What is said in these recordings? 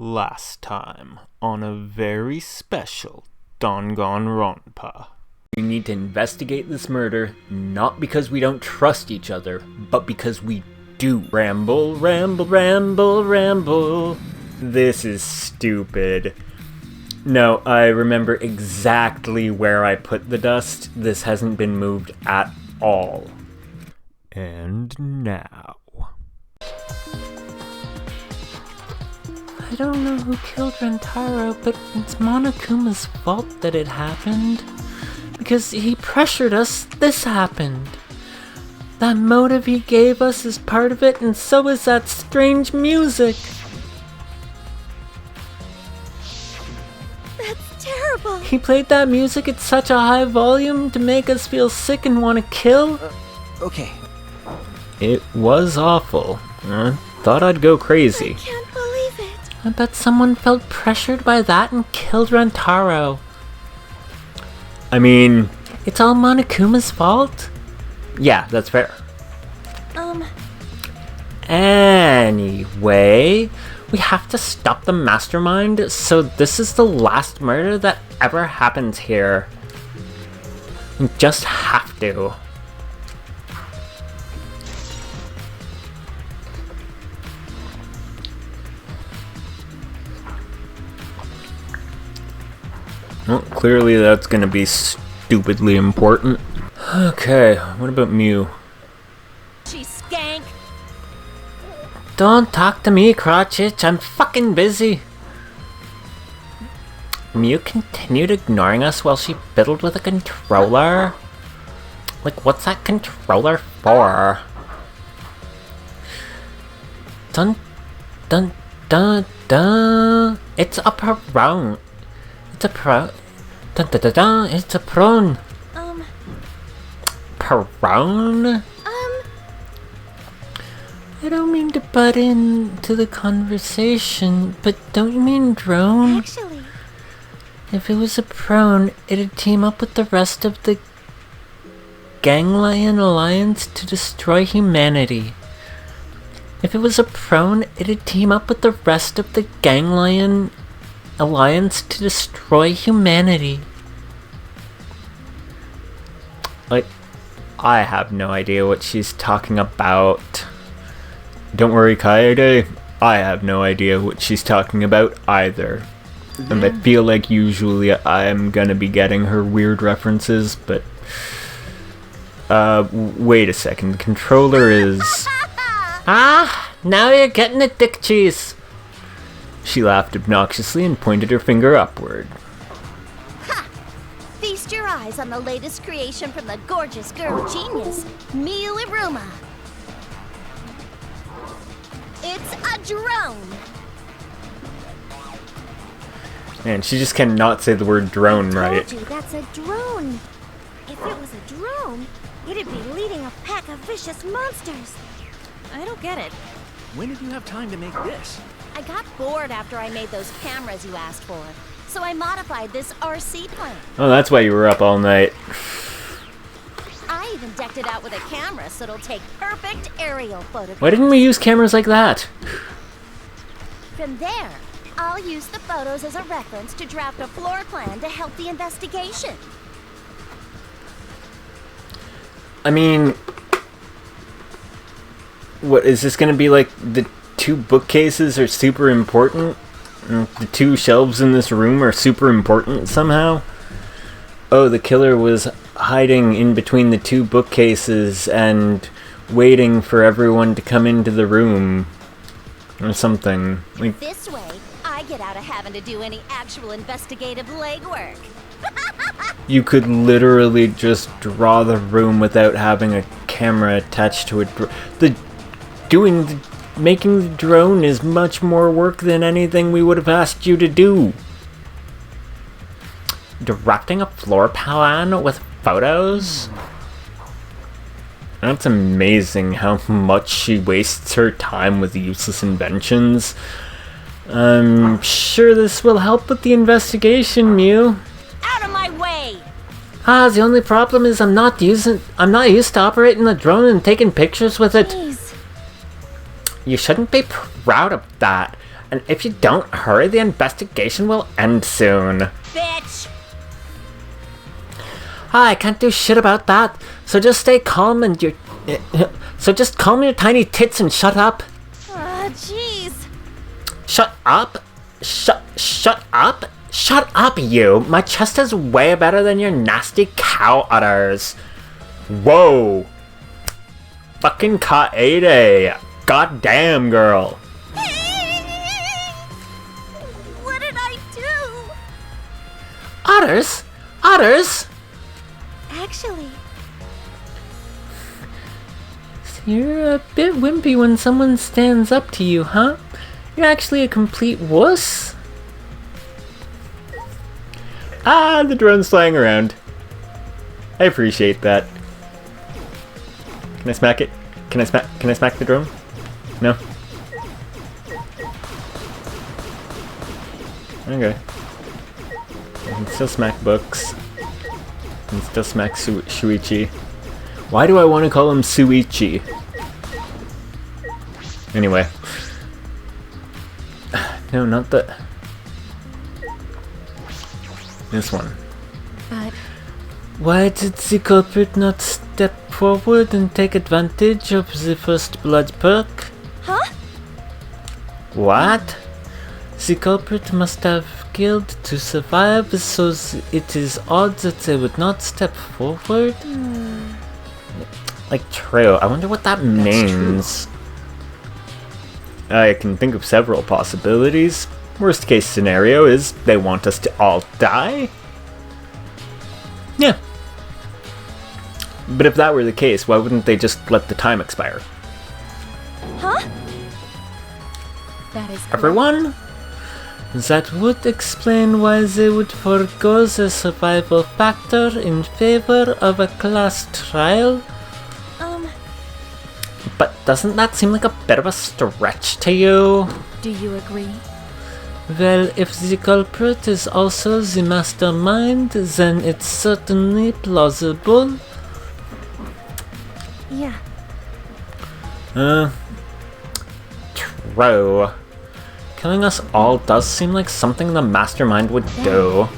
Last time on a very special Danganronpa. We need to investigate this murder, not because we don't trust each other, but because we do. Ramble, ramble, ramble, ramble. This is stupid. No, I remember exactly where I put the dust. This hasn't been moved at all. And now... I don't know who killed Rentaro, but it's Monokuma's fault that it happened. Because he pressured us, this happened. That motive he gave us is part of it, and so is that strange music. That's terrible. He played that music at such a high volume to make us feel sick and want to kill. Okay. It was awful. I thought I'd go crazy. I can't believe it. I bet someone felt pressured by that and killed Rentaro. I mean... It's all Monokuma's fault? Yeah, that's fair. Anyway, we have to stop the mastermind, so this is the last murder that ever happens here. We just have to. Well, clearly that's gonna be stupidly important. Okay, what about Mew? She skank. Don't talk to me, Crotchitch. I'm fucking busy. Mew continued ignoring us while she fiddled with a controller. Like, what's that controller for? Dun dun dun dun. It's a prone. It's a pro. Dun dun dun dun. It's a prone. Prone? I don't mean to butt into the conversation, but don't you mean drone? Actually, If it was a prone, it'd team up with the rest of the Ganglion Alliance to destroy humanity. If it was a prone, it'd team up with the rest of the Ganglion Alliance to destroy humanity. Like, I have no idea what she's talking about. Don't worry, Kaede. I have no idea what she's talking about either. And I feel like usually I'm gonna be getting her weird references, but... wait a second. The controller is... Ah, now you're getting the dick cheese. She laughed obnoxiously and pointed her finger upward. feast your eyes on the latest creation from the gorgeous girl genius, Miu Iruma. It's a drone. And she just cannot say the word drone right. I told you that's a drone. If it was a drone, it'd be leading a pack of vicious monsters. I don't get it. When did you have time to make this? I got bored after I made those cameras you asked for, so I modified this RC plane. Oh, that's why you were up all night. I even decked it out with a camera so it'll take perfect aerial photographs. Why didn't we use cameras like that? From there, I'll use the photos as a reference to draft a floor plan to help the investigation. I mean... What, is this gonna be like the two bookcases are super important? The two shelves in this room are super important somehow? Oh, the killer was hiding in between the two bookcases and waiting for everyone to come into the room. Or something. Like, This way, I get out of having to do any actual investigative legwork. you could literally just draw the room without having a camera attached to it. Making the drone is much more work than anything we would have asked you to do. Directing a floor plan with photos? That's amazing how much she wastes her time with useless inventions. I'm sure this will help with the investigation, Mew. Out of my way! The only problem is I'm not used to operating the drone and taking pictures with it. Please. You shouldn't be proud of that. And if you don't hurry, the investigation will end soon. Bitch! I can't do shit about that. So just stay calm and so just calm your tiny tits and shut up. Jeez. Shut up? Shut up? Shut up, you! My chest is way better than your nasty cow udders. Whoa! Fucking Kaede! Goddamn, girl! What did I do? Udders? Udders? Actually, You're a bit wimpy when someone stands up to you, huh? You're actually a complete wuss. Ah, the drone's flying around. I appreciate that. Can I smack it? Can I smack the drone? No? Okay. I can still smack books. I can still smack Shuichi. Why do I want to call him Suichi? Anyway. No, not the... This one. but Why did the culprit not step forward and take advantage of the first blood perk? huh? What? The culprit must have killed to survive, so it is odd that they would not step forward. Like, true. I wonder what that means. I can think of several possibilities. Worst case scenario is they want us to all die. Yeah. But if that were the case, why wouldn't they just let the time expire? Huh? That is correct. Everyone? That would explain why they would forego the survival factor in favor of a class trial. But doesn't that seem like a bit of a stretch to you? Do you agree? Well, if the culprit is also the mastermind, then it's certainly plausible. Yeah. True. Killing us all does seem like something the mastermind would do.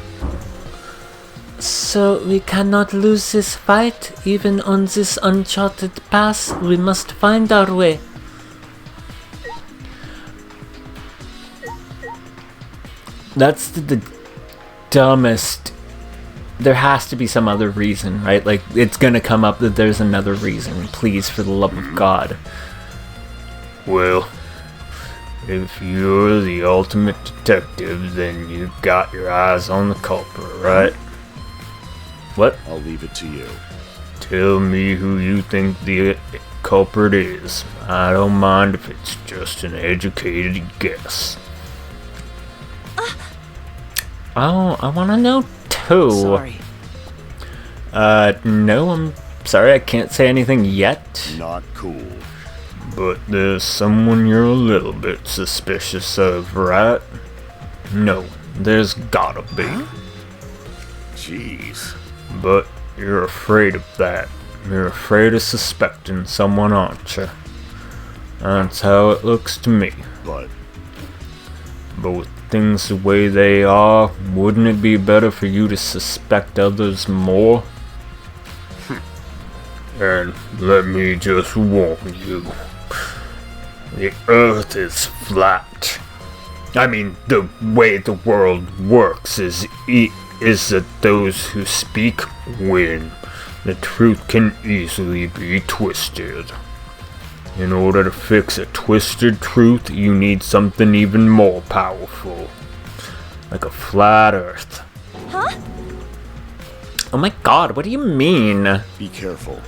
So we cannot lose this fight, even on this uncharted path. We must find our way. That's the dumbest. There has to be some other reason, right? Like, it's gonna come up that there's another reason. Please, for the love of God. Well, if you're the ultimate detective, then you got your eyes on the culprit, right? What? I'll leave it to you. Tell me who you think the culprit is. I don't mind if it's just an educated guess. Oh, I want to know too. Sorry. No, I'm sorry, I can't say anything yet. Not cool. But there's someone you're a little bit suspicious of, right? No, there's gotta be. Jeez. But you're afraid of that. You're afraid of suspecting someone, aren't you? That's how it looks to me. But With things the way they are, wouldn't it be better for you to suspect others more? And let me just warn you. The Earth is flat. I mean, the way the world works is that those who speak win. The truth can easily be twisted. In order to fix a twisted truth, you need something even more powerful. Like a flat Earth. Huh? Oh my god, what do you mean? be careful.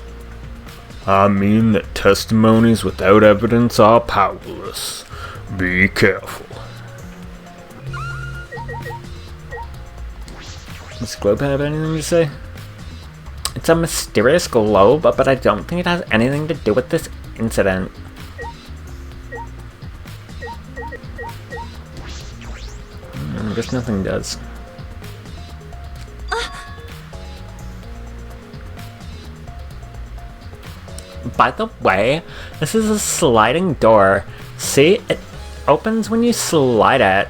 I mean that testimonies without evidence are powerless. Be careful. Does the globe have anything to say? It's a mysterious globe, but I don't think it has anything to do with this incident. I guess nothing does. By the way, this is a sliding door. See? opens when you slide it.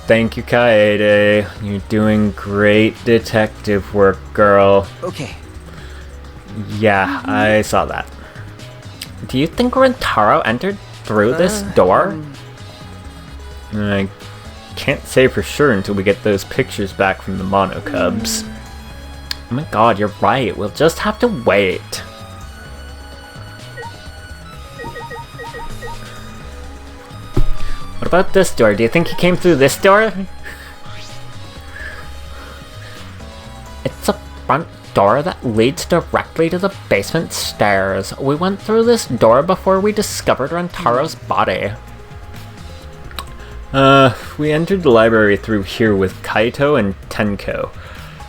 Thank you, Kaede. You're doing great detective work, girl. Okay. Yeah, I saw that. Do you think Rentaro entered through this door? I can't say for sure until we get those pictures back from the Mono Cubs. Oh my god, you're right. We'll just have to wait. What about this door? Do you think he came through this door? It's a front door that leads directly to the basement stairs. We went through this door before we discovered Rentaro's body. We entered the library through here with Kaito and Tenko.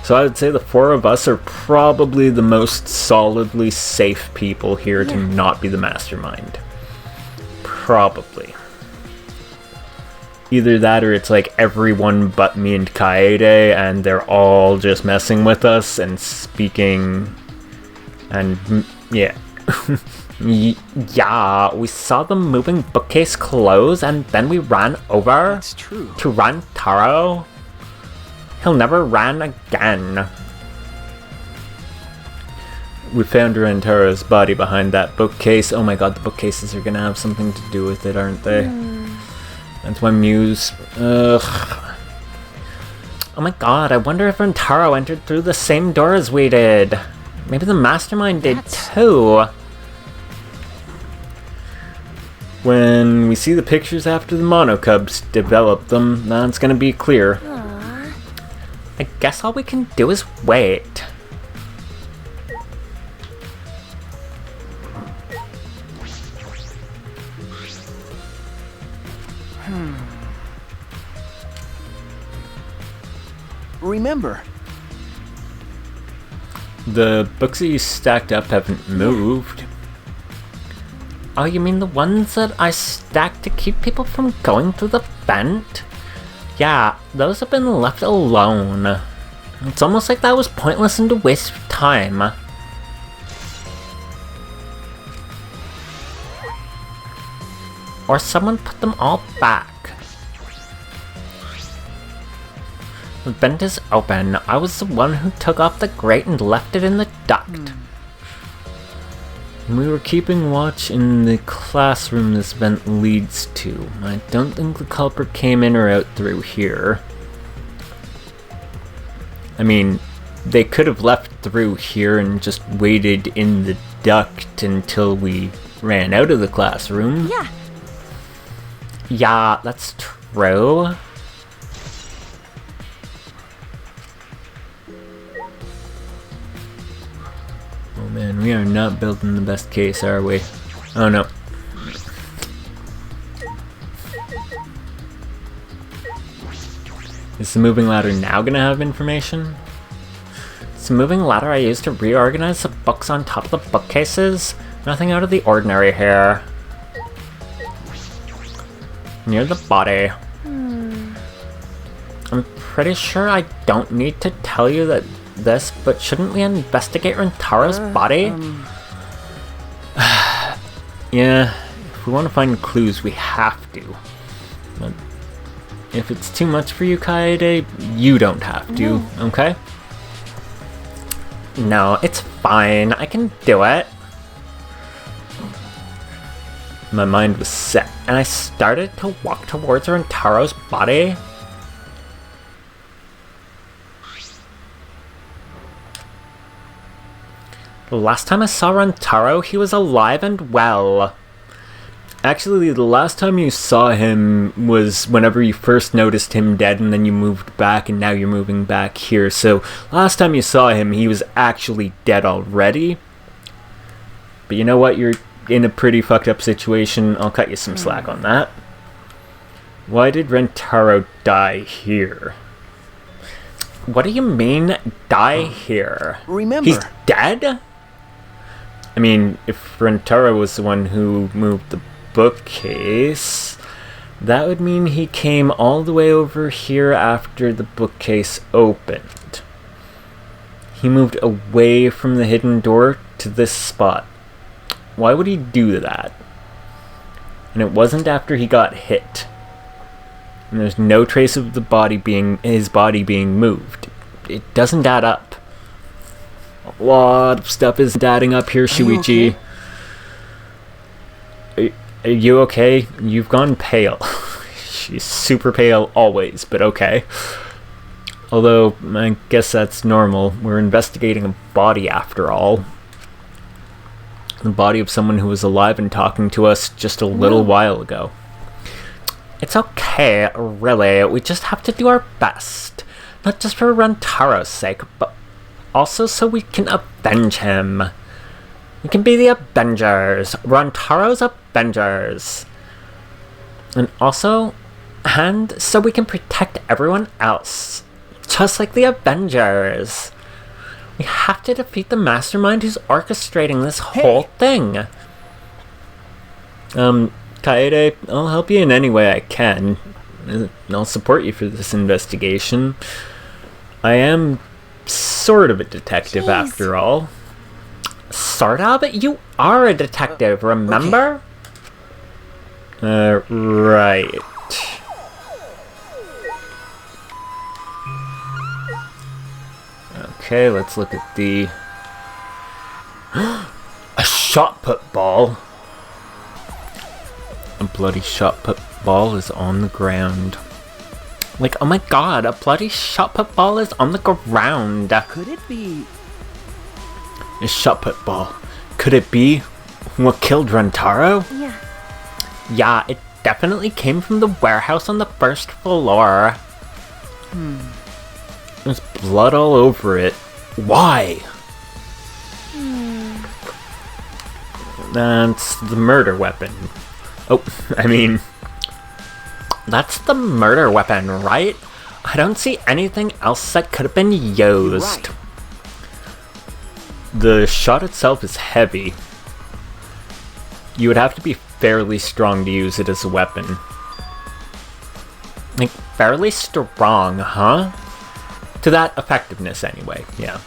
So I would say the four of us are probably the most solidly safe people here to not be the mastermind. Probably. Either that or it's like everyone but me and Kaede and they're all just messing with us and speaking and yeah. Yeah, we saw the moving bookcase close and then we ran over That's true. to Rantaro. He'll never run again. We found Rantaro's body behind that bookcase. Oh my god, the bookcases are gonna have something to do with it, aren't they? That's my muse. Ugh. Oh my god, I wonder if Rentaro entered through the same door as we did. Maybe the mastermind did too. When we see the pictures after the Mono Cubs develop them, that's gonna be clear. I guess all we can do is wait. Remember. The books that you stacked up haven't moved. Oh, you mean the ones that I stacked to keep people from going through the vent? Yeah, those have been left alone. It's almost like that was pointless and a waste of time. Or someone put them all back. The vent is open. I was the one who took off the grate and left it in the duct. We were keeping watch in the classroom this vent leads to. I don't think the culprit came in or out through here. I mean, they could have left through here and just waited in the duct until we ran out of the classroom. Yeah. Yeah, that's true. Oh man, we are not building the best case, are we? Oh no. Is the moving ladder now gonna have information? It's the moving ladder I used to reorganize the books on top of the bookcases. Nothing out of the ordinary here. Near the body. I'm pretty sure I don't need to tell you this, but shouldn't we investigate Rentaro's body? Yeah, if we want to find clues, we have to. But if it's too much for you, Kaede, you don't have to, okay? No, it's fine. I can do it. My mind was set, and I started to walk towards Rentaro's body. The last time I saw Rentaro, he was alive and well. Actually, the last time you saw him was whenever you first noticed him dead, and then you moved back, and now you're moving back here. So, last time you saw him, he was actually dead already. But you know what? You're in a pretty fucked up situation. I'll cut you some slack on that. Why did Rentaro die here? What do you mean, die here? Remember. He's dead? I mean, if Rentaro was the one who moved the bookcase, that would mean he came all the way over here after the bookcase opened. He moved away from the hidden door to this spot. Why would he do that? And it wasn't after he got hit. And there's no trace of his body being moved. It doesn't add up. A lot of stuff isn't adding up here, Shuichi. Are you okay? You've gone pale. She's super pale always, but okay. Although, I guess that's normal. We're investigating a body after all. The body of someone who was alive and talking to us just a little while ago. It's okay, really. We just have to do our best. Not just for Rantaro's sake, but also so we can avenge him. We can be the Avengers. Rantaro's Avengers. And also, so we can protect everyone else. Just like the Avengers. We have to defeat the mastermind who's orchestrating this whole thing. Kaede, I'll help you in any way I can. I'll support you for this investigation. I am sort of a detective after all. Sort of? You are a detective, remember? Right. Okay, let's look at the... A shot put ball! A bloody shot put ball is on the ground. Like, oh my god, a bloody shot put ball is on the ground! Could it be... A shot put ball. Could it be what killed Rentaro? Yeah. Yeah, it definitely came from the warehouse on the first floor. There's blood all over it. Why? That's the murder weapon. Oh, I mean... That's the murder weapon, right? I don't see anything else that could have been used. Right. The shot itself is heavy. You would have to be fairly strong to use it as a weapon. Like, fairly strong, huh? To that effectiveness, anyway, yeah.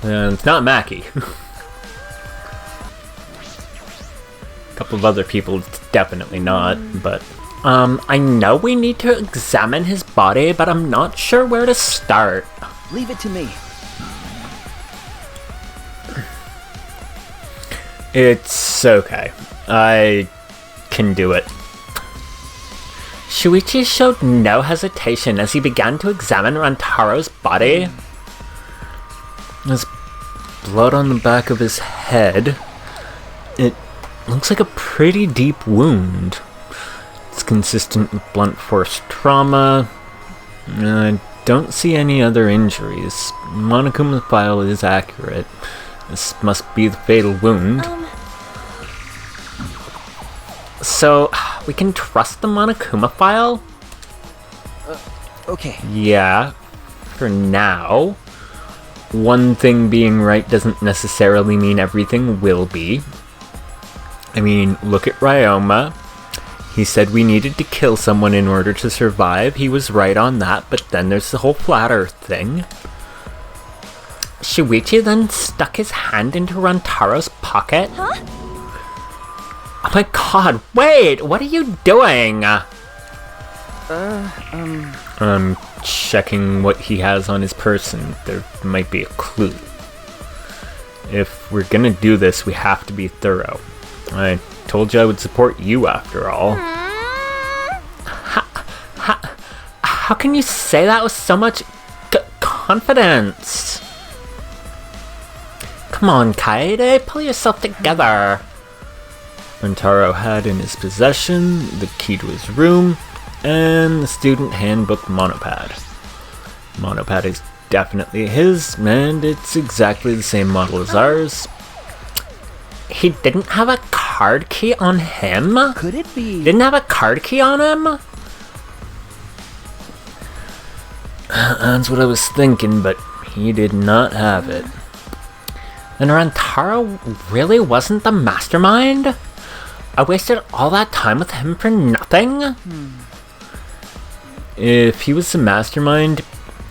And it's not Mackie. A couple of other people, it's definitely not, but... I know we need to examine his body, but I'm not sure where to start. Leave it to me. It's okay. I can do it. Shuichi showed no hesitation as he began to examine Rantaro's body. There's blood on the back of his head. It looks like a pretty deep wound. It's consistent with blunt force trauma. I don't see any other injuries. Monokuma's file is accurate. This must be the fatal wound. So, we can trust the Monokuma file? Okay. Yeah, for now. One thing being right doesn't necessarily mean everything will be. I mean, look at Ryoma. He said we needed to kill someone in order to survive. He was right on that, but then there's the whole flat earth thing. Shuichi then stuck his hand into Rantaro's pocket. Huh? Oh my god, wait! What are you doing? I'm checking what he has on his person. There might be a clue. If we're gonna do this, we have to be thorough. I told you I would support you after all. How can you say that with so much confidence? Come on, Kaede, pull yourself together. Rentaro had in his possession the key to his room and the student handbook monopad. Monopad is definitely his, and it's exactly the same model as ours. He didn't have a card key on him? Could it be... Didn't have a card key on him? That's what I was thinking, but he did not have it. Then Rantaro really wasn't the mastermind? I wasted all that time with him for nothing? If he was the mastermind,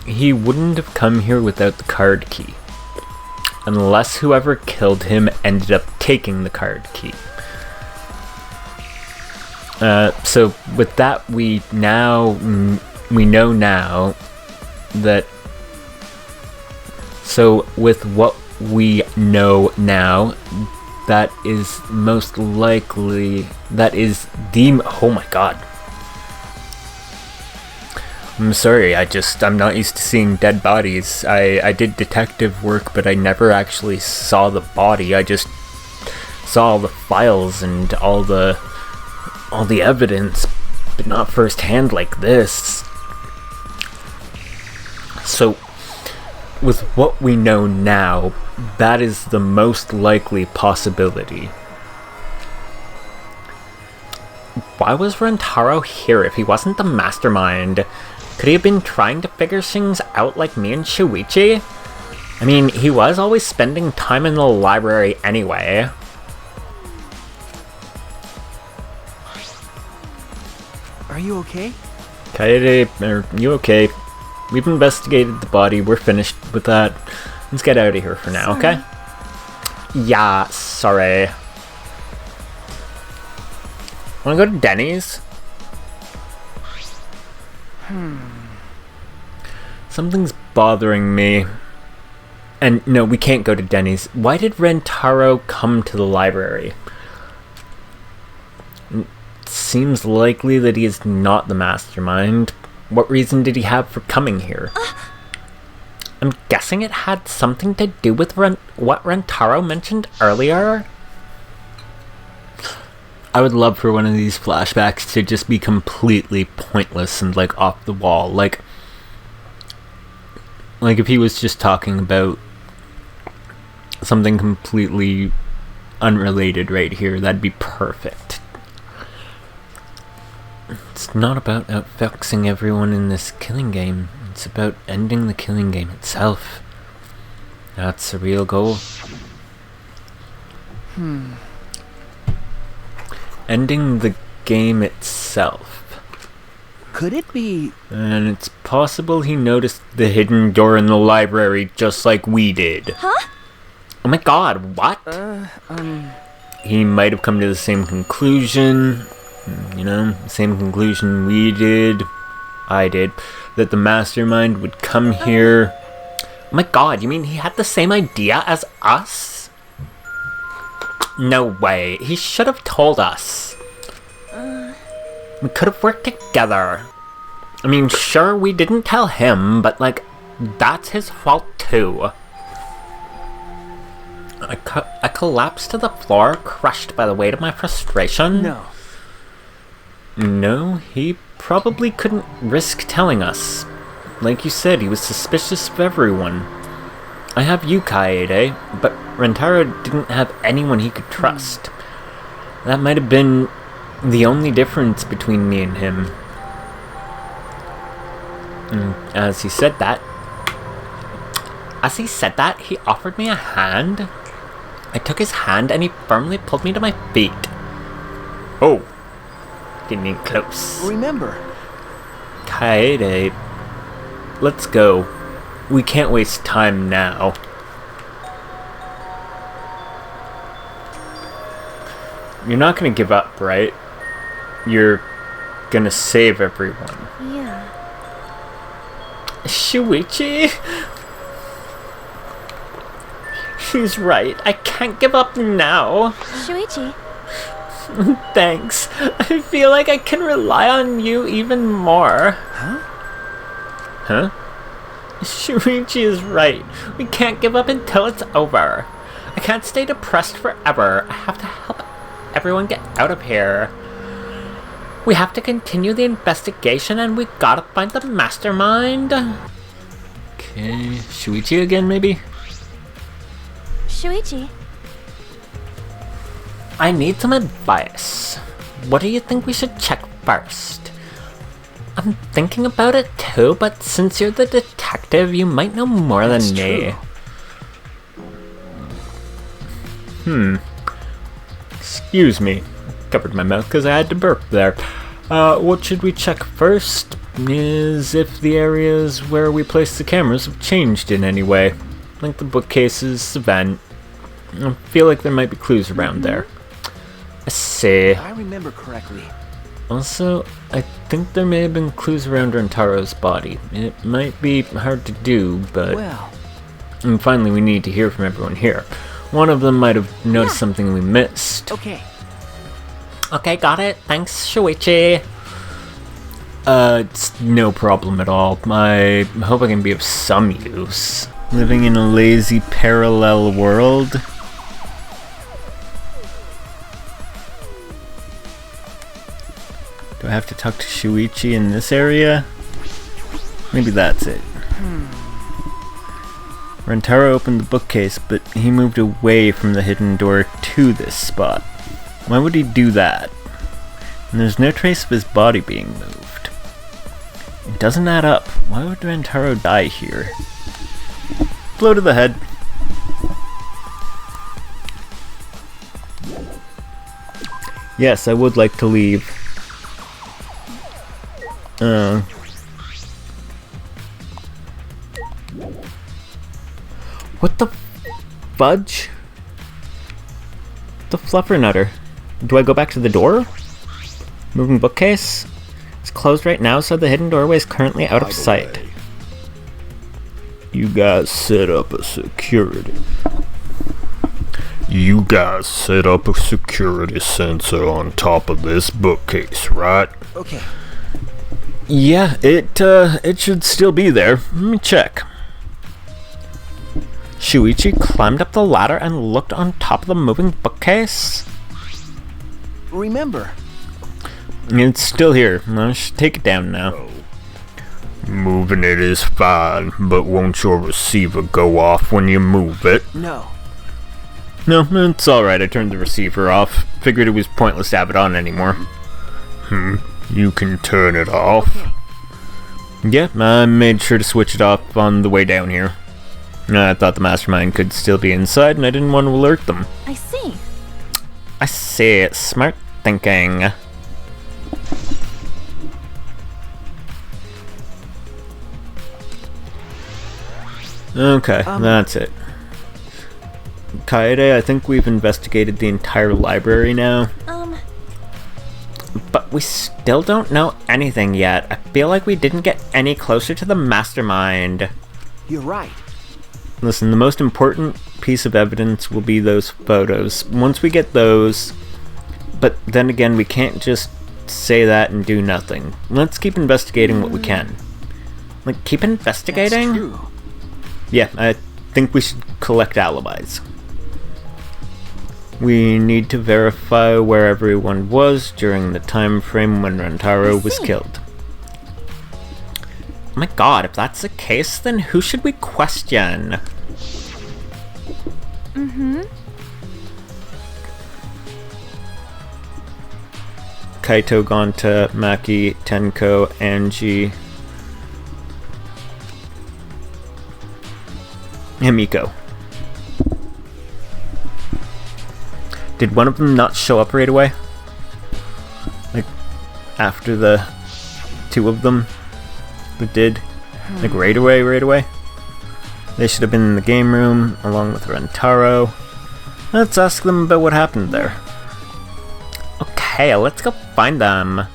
he wouldn't have come here without the card key. unless whoever killed him ended up taking the card key. So with that, we know now that. So with what we know now, that is most likely. That is the. Oh my god. I'm sorry, I'm not used to seeing dead bodies. I did detective work, but I never actually saw the body. I just saw all the files and all the evidence, but not firsthand like this. So, with what we know now, that is the most likely possibility. Why was Rentaro here if he wasn't the mastermind? Could he have been trying to figure things out like me and Shuichi? I mean, he was always spending time in the library anyway. Are you okay? Kaede, are you okay? We've investigated the body, we're finished with that. Let's get out of here for now, okay? Yeah, sorry. Wanna go to Denny's? Something's bothering me. And no, we can't go to Denny's. Why did Rentaro come to the library? It seems likely that he is not the mastermind. What reason did he have for coming here? I'm guessing it had something to do with what Rentaro mentioned earlier. I would love for one of these flashbacks to just be completely pointless and like off the wall. Like if he was just talking about something completely unrelated right here, that'd be perfect. It's not about outfoxing everyone in this killing game. It's about ending the killing game itself. That's the real goal. Ending the game itself. Could it be? And it's possible he noticed the hidden door in the library just like we did. Huh? Oh my god, what? He might have come to the same conclusion. You know, same conclusion we did. I did. That the mastermind would come here. Oh my god, you mean he had the same idea as us? No way. He should have told us. We could have worked together. I mean, sure, we didn't tell him, but, like, that's his fault, too. I collapsed to the floor, crushed by the weight of my frustration. No. No, he probably couldn't risk telling us. Like you said, he was suspicious of everyone. I have you, Kaede, but Rentaro didn't have anyone he could trust. That might have been the only difference between me and him. As he said that, he offered me a hand. I took his hand and he firmly pulled me to my feet. Oh, getting in close. Remember. Kaede, let's go. We can't waste time now. You're not gonna give up, right? You're gonna save everyone. Yeah. Shuichi? She's right. I can't give up now. Shuichi. Thanks. I feel like I can rely on you even more. Huh? Shuichi is right. We can't give up until it's over. I can't stay depressed forever. I have to help everyone get out of here. We have to continue the investigation and we gotta find the mastermind. Okay, Shuichi again maybe? Shuichi. I need some advice. What do you think we should check first? I'm thinking about it too, but since you're the detective, you might know more than me. Excuse me. Covered my mouth because I had to burp there. What should we check first is if the areas where we place the cameras have changed in any way. like the bookcases, the vent. I feel like there might be clues around there. I see. If I remember correctly. Also, I think there may have been clues around Rantaro's body. It might be hard to do, but... Well. And finally, we need to hear from everyone here. One of them might have noticed something we missed. Okay. Okay, got it. Thanks, Shuichi. It's no problem at all. I hope I can be of some use. Living in a lazy parallel world. Do I have to talk to Shuichi in this area? Maybe that's it. Rantaro opened the bookcase, but he moved away from the hidden door to this spot. Why would he do that? And there's no trace of his body being moved. It doesn't add up. Why would Rantaro die here? Blow to the head. Yes, I would like to leave. What the fudge? The fluffernutter. Do I go back to the door? Moving bookcase? It's closed right now, so the hidden doorway is currently out of sight. You guys set up a security. You guys set up a security sensor on top of this bookcase, right? Okay. Yeah, it should still be there. Let me check. Shuichi climbed up the ladder and looked on top of the moving bookcase. Remember. It's still here. I should take it down now. Moving it is fine, but won't your receiver go off when you move it? No. No, it's alright. I turned the receiver off. Figured it was pointless to have it on anymore. You can turn it off. Yeah, I made sure to switch it off on the way down here. I thought the mastermind could still be inside, and I didn't want to alert them. I see. I see. Smart thinking. Okay, that's it. Kaede, I think we've investigated the entire library now. But we still don't know anything yet. I feel like we didn't get any closer to the mastermind. You're right. Listen, the most important piece of evidence will be those photos. Once we get those... But then again, we can't just say that and do nothing. Let's keep investigating what we can. Like, keep investigating? That's true. Yeah, I think we should collect alibis. We need to verify where everyone was during the time frame when Rantaro was killed. Oh my god, if that's the case, then who should we question? Kaito, Gonta, Maki, Tenko, Angie, and Miko. Did one of them not show up right away? Like, after the two of them that did? Like, right away? They should have been in the game room, along with Rantaro. Let's ask them about what happened there. Okay, let's go find them.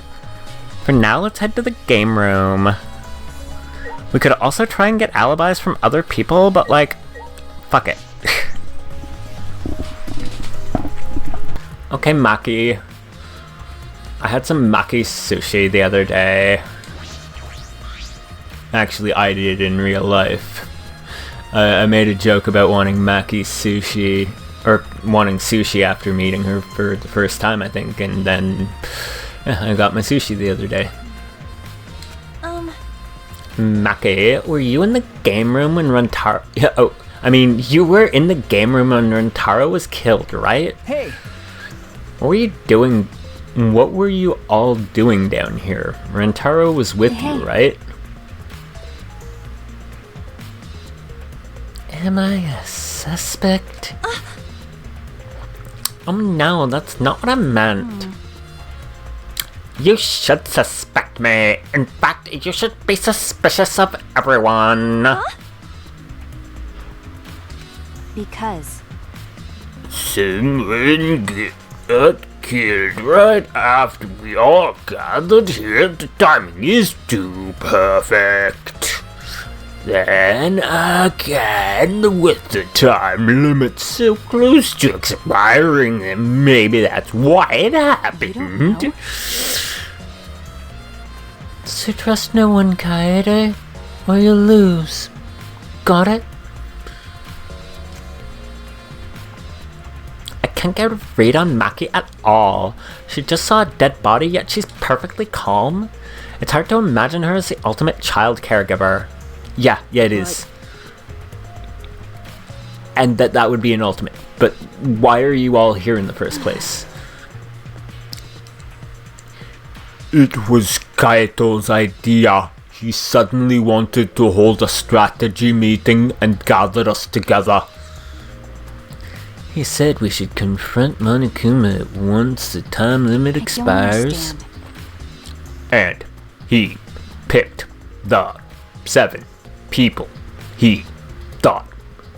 For now, let's head to the game room. We could also try and get alibis from other people, but like, fuck it. Okay, Maki. I had some Maki sushi the other day. Actually, I did in real life. I made a joke about wanting Maki sushi, or wanting sushi after meeting her for the first time, I think, and then yeah, I got my sushi the other day. Maki, were you in the game room when Rantaro... Yeah, oh, I mean, you were in the game room when Rantaro was killed, right? Hey! What were you doing? What were you all doing down here? Rantaro was with you, right? Am I a suspect? Oh no, that's not what I meant. You should suspect me. In fact, you should be suspicious of everyone. Because someone got killed right after we all gathered here. The timing is too perfect. Then again, with the time limit so close to expiring, then maybe that's why it happened. So trust no one, Kaede, or you'll lose. Got it? I can't get a read on Maki at all. She just saw a dead body, yet she's perfectly calm. It's hard to imagine her as the ultimate child caregiver. Yeah, it is. And that would be an ultimate. But why are you all here in the first place? It was Kaito's idea. He suddenly wanted to hold a strategy meeting and gather us together. He said we should confront Monokuma once the time limit expires. And he picked the 7 people he thought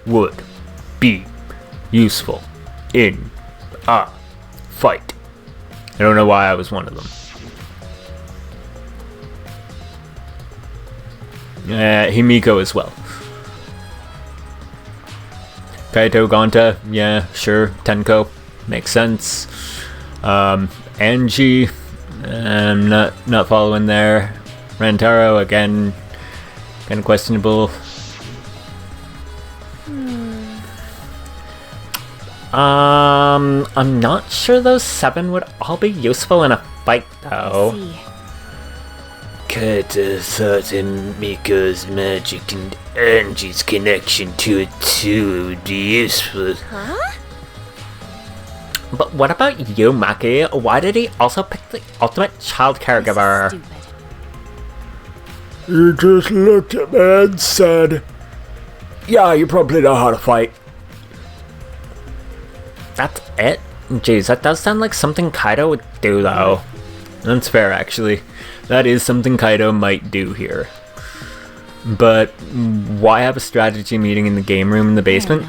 would be useful in a fight. I don't know why I was one of them. Himiko as well. Kaito, Gonta, yeah, sure. Tenko, makes sense. Angie, I'm not following there. Rantaro, again, kind of questionable. I'm not sure those 7 would all be useful in a fight, though. Kaito thought Miko's magic and Angie's connection to it too would be useful. Huh? But what about you, Maki? Why did he also pick the ultimate child caregiver? He just looked at me and said, "Yeah, you probably know how to fight." That's it? Jeez, that does sound like something Kaito would do, though. That's fair, actually. That is something Kaito might do here. But why have a strategy meeting in the game room in the basement?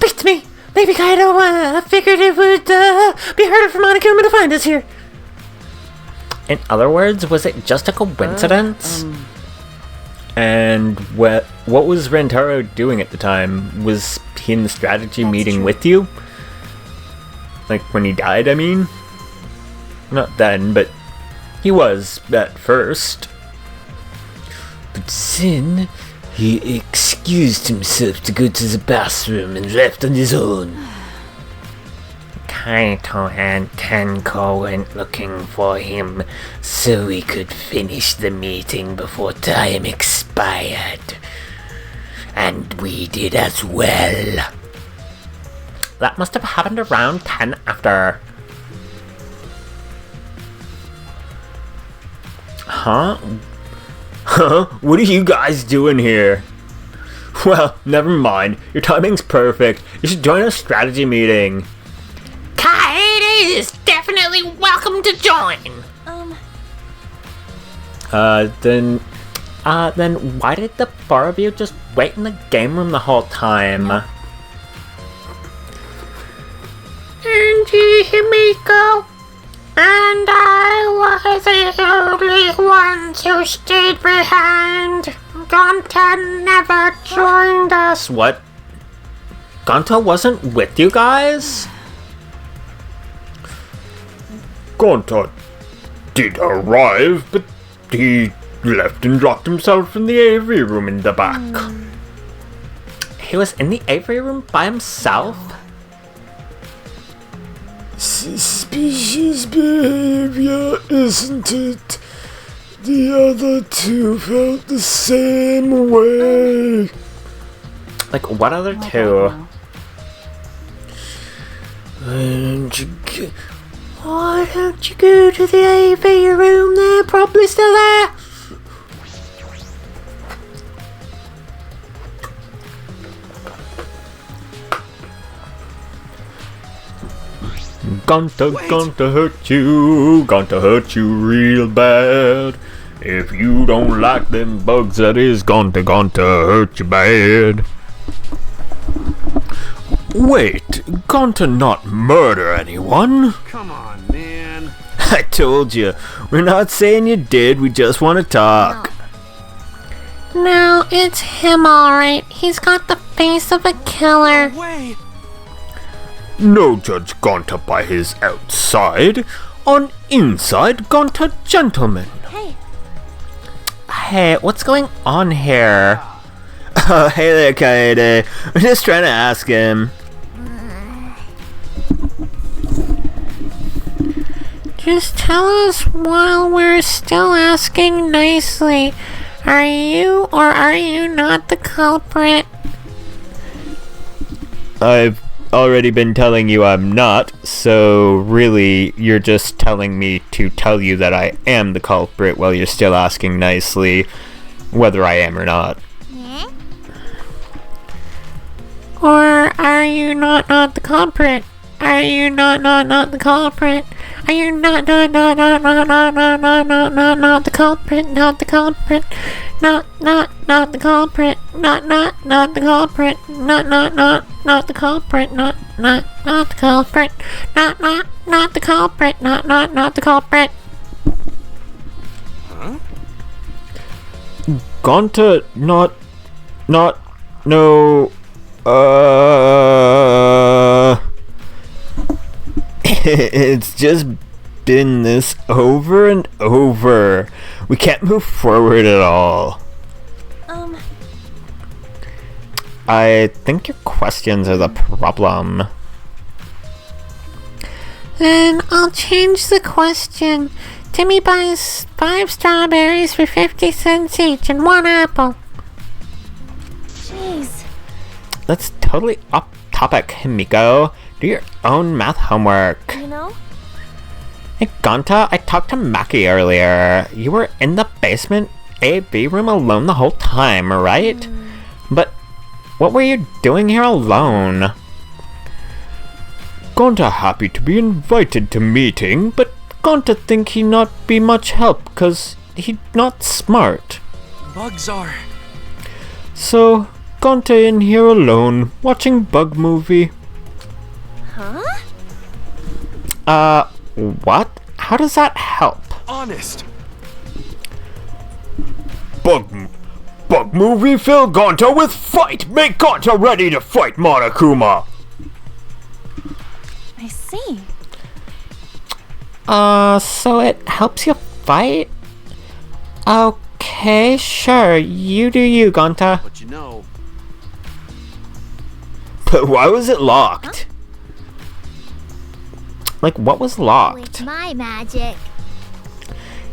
Beats me! Maybe Kaito figured it would be harder for Monokuma to find us here. In other words, was it just a coincidence? And what was Rentaro doing at the time? Was he in the strategy meeting with you? Like when he died, I mean? Not then, but he was at first. But then he excused himself to go to the bathroom and left on his own. Kaito and Tenko went looking for him so we could finish the meeting before time expired. And we did as well. That must have happened around 10 after. Huh? What are you guys doing here? Well, never mind. Your timing's perfect. You should join a strategy meeting. Kaede is definitely welcome to join. Then why did the 4 of you just wait in the game room the whole time? Angie, Himiko, and I was the only ones who stayed behind. Gonta never joined us. What? Gonta wasn't with you guys? Gonta did arrive, but he left and locked himself in the AV room in the back. He was in the AV room by himself? Suspicious behavior, isn't it? The other 2 felt the same way. Like, what other 2? Why don't you go to the AV room? They're probably still there. Gonta hurt you real bad. If you don't like them bugs, that is Gonta hurt you bad. Wait, Gonta not murder anyone? Come on, man. I told you, we're not saying you did, we just want to talk. No, it's him alright. He's got the face of a killer. No way. No judge Gonta by his outside. On inside, Gonta gentleman. Hey, Hey, what's going on here? Oh, hey there, Kaede. I'm just trying to ask him. Just tell us while we're still asking nicely. Are you or are you not the culprit? I've already been telling you I'm not, so really, you're just telling me to tell you that I am the culprit while you're still asking nicely whether I am or not. yeah? Or are you not the culprit? Are you not the culprit? Are you not the culprit? Not the culprit? Not the culprit? Not the culprit? Not the culprit? Not the culprit? Not the culprit? Not the culprit? Gonta no, it's just been this over and over. We can't move forward at all. I think your questions are the problem. Then I'll change the question. Timmy buys 5 strawberries for 50 cents each and 1 apple. Jeez. That's totally off topic, Himiko. Do your own math homework. You know? Hey, Gonta, I talked to Maki earlier. You were in the basement AV room alone the whole time, right? But what were you doing here alone? Gonta happy to be invited to meeting, but Gonta think he not be much help cause he not smart. Bugs are. So, Gonta in here alone, watching bug movie. Huh? What? How does that help? Honest. Bug movie fill Gonta with fight! Make Gonta ready to fight Monokuma! I see. So it helps you fight? Okay, sure. You do you, Gonta. But you know. But why was it locked? Like, what was locked? With my magic.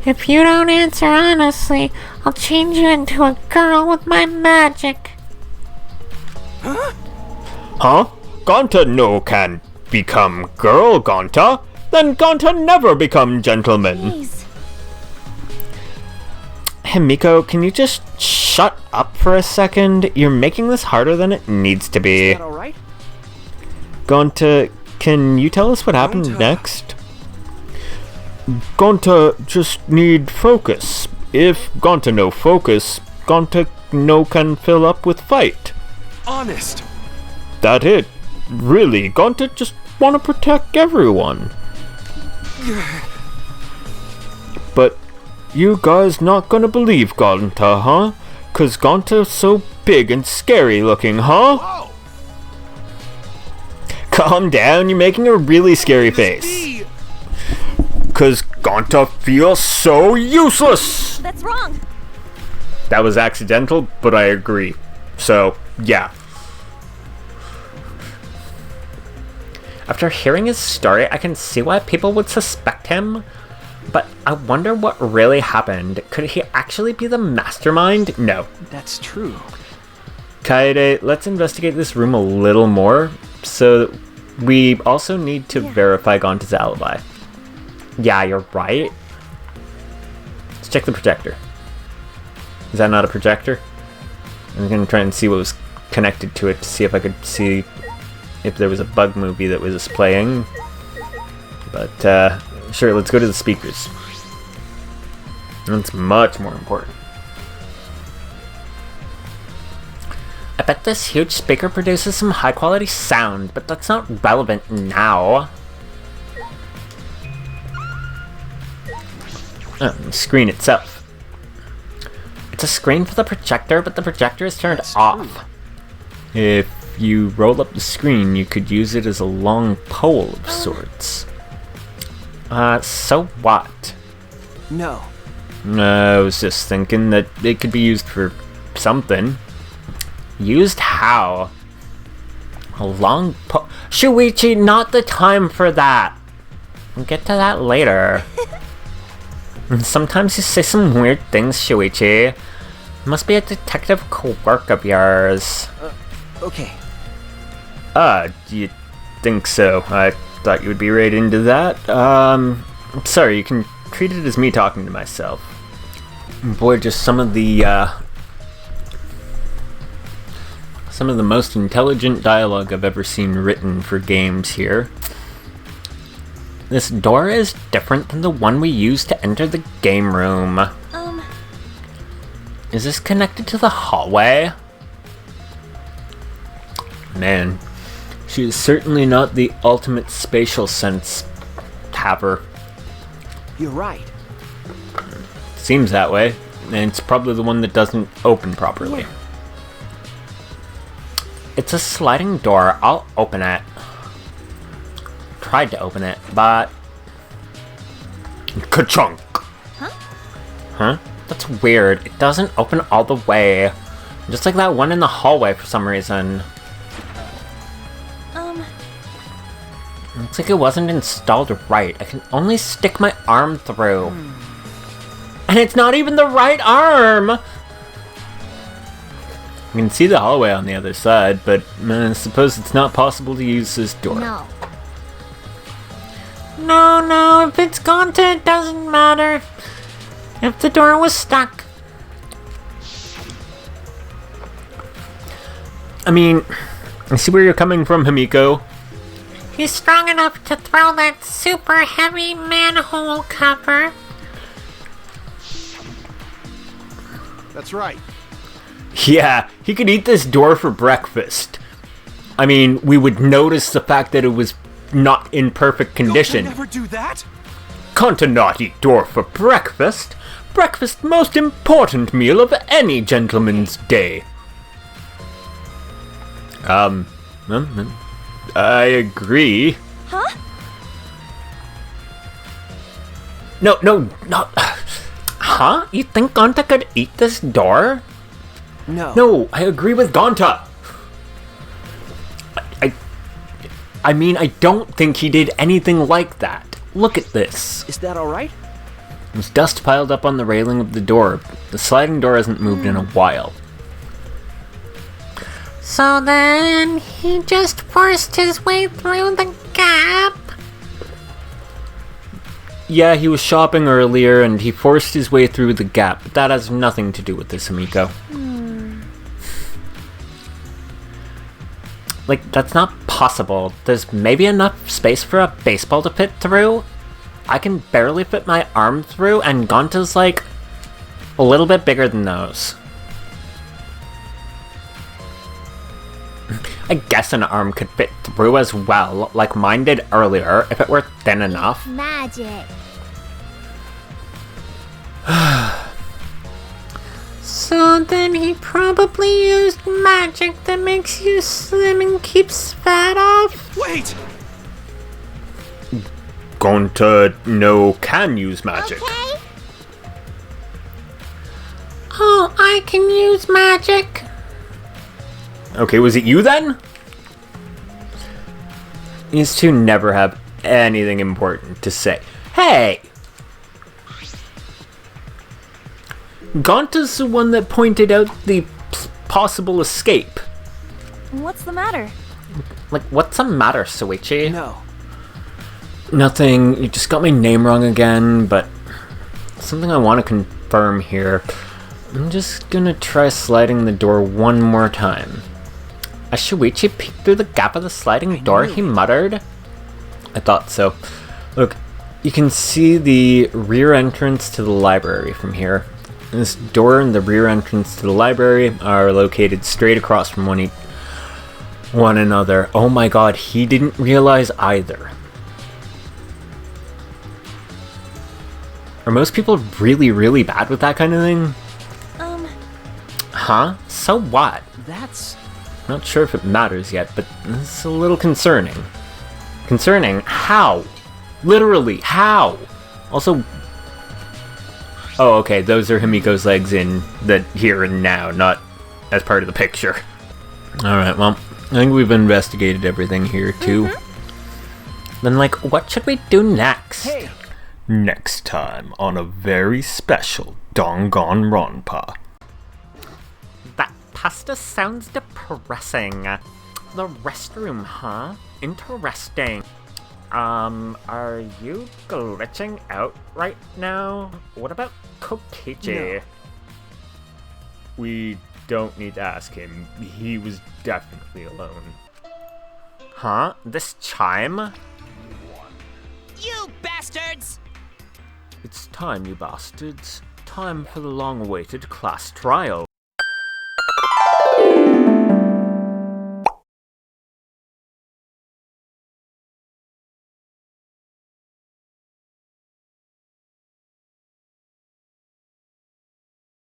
If you don't answer honestly, I'll change you into a girl with my magic. Huh? Gonta no can become girl, Gonta? Then Gonta never become gentleman. Jeez. Himiko, can you just shut up for a second? You're making this harder than it needs to be. Is that alright? Gonta, can you tell us what happened Gonta. next? Gonta just need focus. If Gonta no focus, Gonta no can fill up with fight. Honest. That it. Really, Gonta just wanna protect everyone. But you guys not gonna believe Gonta, huh? 'Cause Gonta's so big and scary looking, huh? Whoa. Calm down, you're making a really scary face. Me. 'Cause Gonta feels so useless! That's wrong. That was accidental, but I agree. So, yeah. After hearing his story, I can see why people would suspect him. But I wonder what really happened. Could he actually be the mastermind? No. That's true. Kaede, let's investigate this room a little more. So, we also need to verify Gonta's alibi. Yeah, you're right. Let's check the projector. Is that not a projector? I'm gonna try and see what was connected to it to see if I could see if there was a bug movie that was playing. But, sure, let's go to the speakers. That's much more important. I bet this huge speaker produces some high quality sound, but that's not relevant now. The screen itself. It's a screen for the projector, but the projector is turned off. If you roll up the screen, you could use it as a long pole of sorts. So what? No. I was just thinking that it could be used for something. Used how? A long pole? Shuichi, not the time for that! We'll get to that later. And sometimes you say some weird things, Shuichi. Must be a detective quirk of yours. Okay. Do you think so? I thought you would be right into that. Sorry, you can treat it as me talking to myself. Boy, just some of the most intelligent dialogue I've ever seen written for games here. This door is different than the one we used to enter the game room. Is this connected to the hallway? Man, she is certainly not the ultimate spatial sense haver. You're right. Seems that way, and it's probably the one that doesn't open properly. Yeah. It's a sliding door. I'll open it. Tried to open it, but... Ka-chunk! Huh? That's weird. It doesn't open all the way. Just like that one in the hallway for some reason. Looks like it wasn't installed right. I can only stick my arm through. And it's not even the right arm! You can see the hallway on the other side, but I suppose it's not possible to use this door. No, if it's gone to, it doesn't matter. If the door was stuck. I mean, I see where you're coming from, Himiko. He's strong enough to throw that super heavy manhole cover. That's right. Yeah, he could eat this door for breakfast. I mean, we would notice the fact that it was not in perfect condition. You'll never do that? Can't not eat door for breakfast. Breakfast most important meal of any gentleman's day. I agree. Huh? No. Huh? You think Gonta could eat this door? No, I agree with Gonta. I mean, I don't think he did anything like that. Look at this. Is that alright? There's dust piled up on the railing of the door. The sliding door hasn't moved in a while. So then, he just forced his way through the gap? Yeah, he was shopping earlier and he forced his way through the gap, but that has nothing to do with this, Himiko. Like, that's not possible. There's maybe enough space for a baseball to fit through. I can barely fit my arm through, and Gonta's like a little bit bigger than those. I guess an arm could fit through as well, like mine did earlier, if it were thin enough. Magic. So then he probably used magic that makes you slim and keeps fat off? Wait! Gonta can use magic. Okay. Oh, I can use magic. Okay, was it you then? These two never have anything important to say. Hey! Gonta's the one that pointed out the possible escape. What's the matter? Like, what's the matter, Soichi? No. Nothing. You just got my name wrong again, but something I want to confirm here. I'm just gonna try sliding the door one more time. As Shuichi peeked through the gap of the sliding door, he muttered. I thought so. Look, you can see the rear entrance to the library from here. This door and the rear entrance to the library are located straight across from one another. Oh my god, he didn't realize either. Are most people really, really bad with that kind of thing? Huh? So what? That's... Not sure if it matters yet, but it's a little concerning. Concerning? How? Literally, how? Also... Oh, okay, those are Himiko's legs in the here and now, not as part of the picture. Alright, well, I think we've investigated everything here, too. Then, like, what should we do next? Hey! Next time on a very special Danganronpa. That pasta sounds depressing. The restroom, huh? Interesting. Are you glitching out right now? What about Kokichi? No. We don't need to ask him. He was definitely alone. Huh? This chime? You bastards! It's time, you bastards. Time for the long-awaited class trial.